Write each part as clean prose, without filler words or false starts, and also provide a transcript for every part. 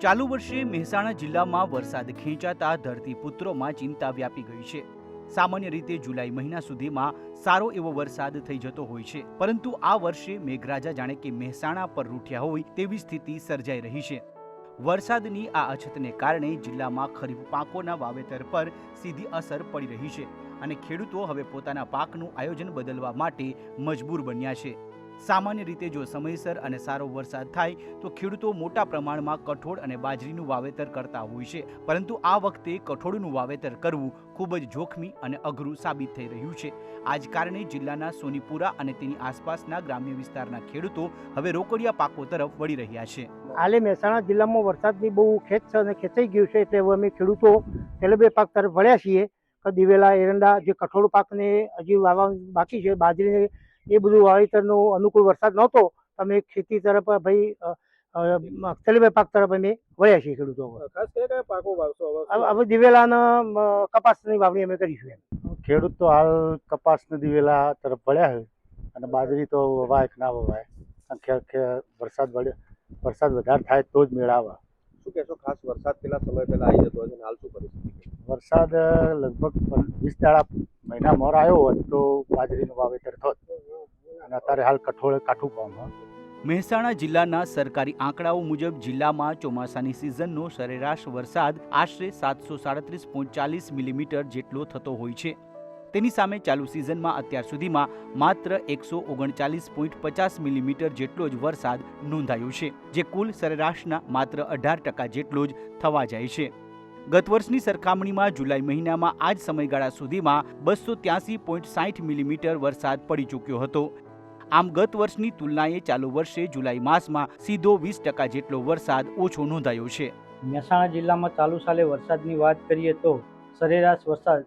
ચાલુ વર્ષે મહેસાણા જિલ્લામાં વરસાદ ખેંચાતા ધરતીપુત્રોમાં ચિંતા વ્યાપી ગઈ છે। સામાન્ય રીતે જુલાઈ મહિના સુધીમાં સારો એવો વરસાદ થઈ જતો હોય છે, પરંતુ આ વર્ષે મેઘરાજા જાણે કે મહેસાણા પર રૂઠ્યા હોય તેવી સ્થિતિ સર્જાઈ રહી છે। વરસાદની આ અછતને કારણે જિલ્લામાં ખરીફ પાકોના વાવેતર પર સીધી અસર પડી રહી છે અને ખેડૂતો હવે પોતાના પાકનું આયોજન બદલવા માટે મજબૂર બન્યા છે। સામાન્ય રીતે જો સમયસર અને સારો વરસાદ થાય તો ખેડૂતો મોટા પ્રમાણમાં કઠોળ અને બાજરીનું વાવેતર કરતા હોય છે, પરંતુ આ વખતે કઠોળનું વાવેતર કરવું ખૂબ જ જોખમી અને અઘરું સાબિત થઈ રહ્યું છે। આ જ કારણે જિલ્લાના સોનીપુરા અને તેની આસપાસના ગ્રામ્ય વિસ્તારના ખેડૂતો હવે રોકડિયા પાકો તરફ વળી રહ્યા છે। હાલે મહેસાણા જિલ્લામાં વરસાદની બહુ ખેંચ છે અને ખેંચાઈ ગયું છે, એટલે હવે અમે ખેડૂતો પેલે બે પાક તરફ વળ્યા છીએ। દિવેલા, એરંડા, જે કઠોળ પાકને હજી વાવવા બાકી છે, બાજરીને એ બધું વાવેતરનો અનુકૂળ વરસાદ નહોતો, અમે ખેતી તરફ તેલીબે પાક તરફ અમે વળ્યા છીએ ખેડૂતો। ખાસ કયા પાકો વાવશો હવે દિવેલાના કપાસની વાવણી અમે કરીશું। ખેડૂત તો હાલ કપાસ ને દિવેલા તરફ વળ્યા છે અને બાજરી તો વવાય કે ના વવાય, વરસાદ વધારે થાય તો જ મેળ આવે। શું કહેશો? ખાસ વરસાદ પેલા સમય પહેલા આવી જતો હોય, હાલ શું પરિસ્થિતિ? વરસાદ લગભગ 20 દાડા મહિના મોર આવ્યો હોત તો બાજરીનું વાવેતર થોત, અને અત્યારે હાલ કઠોળ કાઠું પામ। મહેસાણા જિલ્લાના સરકારી આંકડાઓ મુજબ જિલ્લામાં ચોમાસાની સિઝનનો સરેરાશ વરસાદ આશરે 737.40 મિલીમીટર જેટલો થતો હોય છે। તેની સામે ચાલુ સિઝનમાં અત્યાર સુધીમાં માત્ર 139.50 મિલીમીટર જેટલો જ વરસાદ નોંધાયો છે, જે કુલ સરેરાશના માત્ર 18% જેટલો જ થવા જાય છે। ગત વર્ષની સરખામણીમાં જુલાઈ મહિનામાં આ જ સમયગાળા સુધીમાં 283.60 મિલીમીટર વરસાદ પડી ચૂક્યો હતો। આમ ગત વર્ષની તુલનાએ ચાલુ વર્ષે જુલાઈ માસમાં સીધો 20% જેટલો વરસાદ ઓછો નોંધાયો છે। મહેસાણા જિલ્લામાં ચાલુ સાલે વરસાદની વાત કરીએ તો સરેરાશ વરસાદ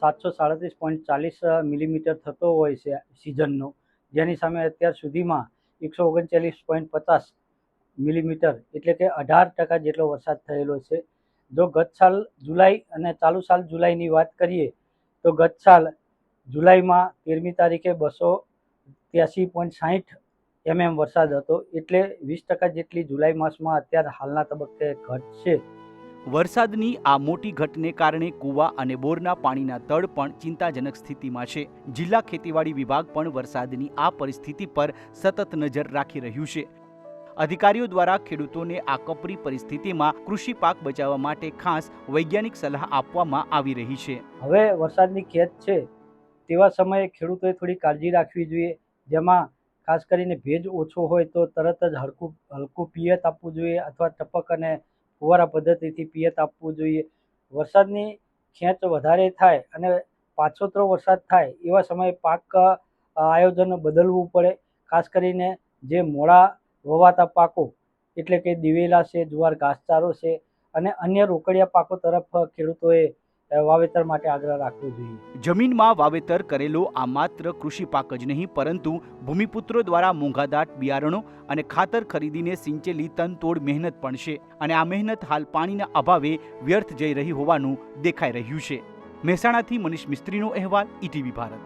737.40 મિલીમીટર થતો હોય છે સિઝનનો, જેની સામે અત્યાર સુધીમાં 139.50 મિલીમીટર એટલે કે 18% જેટલો વરસાદ થયેલો છે। જો ગત સાલ જુલાઈ અને ચાલુ સાલ જુલાઈની વાત કરીએ તો ગત સાલ જુલાઈમાં 13મી તારીખે 283.60 mm વરસાદ હતો, એટલે 20% જેટલી જુલાઈ માસમાં અત્યારે હાલના તબક્કે ઘટ છે। વરસાદની આ મોટી ઘટને કારણે કૂવા અને બોરના પાણીના તળ પણ ચિંતાજનક સ્થિતિમાં છે। જિલ્લા ખેતીવાડી વિભાગ પણ વરસાદની આ પરિસ્થિતિ પર સતત નજર રાખી રહ્યું છે। અધિકારીઓ દ્વારા ખેડૂતોને આ કપરી પરિસ્થિતિમાં કૃષિ પાક બચાવવા માટે ખાસ વૈજ્ઞાનિક સલાહ આપવામાં આવી રહી છે। હવે વરસાદની ખેંચ છે તેવા સમયે ખેડૂતોએ થોડી કાળજી રાખવી જોઈએ, જેમાં ખાસ કરીને ભેજ ઓછો હોય તો તરત જ હલકું પિયત આપવું જોઈએ અથવા ટપક અને ફુવારા પદ્ધતિથી પિયત આપવું જોઈએ। વરસાદની ખેંચ વધારે થાય અને પાછોતરો વરસાદ થાય એવા સમયે પાક આયોજન બદલવું પડે। ખાસ કરીને જે મોડા વવાતા પાકો એટલે કે દિવેલા છે, જુવાર ઘાસચારો છે અને અન્ય રોકડિયા પાકો તરફ ખેડૂતોએ વાવેતર માટે આગ્રહ રાખવો જોઈએ। જમીનમાં વાવેતર કરેલો આ માત્ર કૃષિ પાક જ નહીં, પરંતુ ભૂમિપુત્રો દ્વારા મોંઘાદાટ બિયારણો અને ખાતર ખરીદીને સિંચેલી તનતોડ મહેનત પણ છે, અને આ મહેનત હાલ પાણીના અભાવે વ્યર્થ જઈ રહી હોવાનું દેખાઈ રહ્યું છે। મહેસાણાથી મનીષ મિસ્ત્રીનો અહેવાલ, ETV ભારત।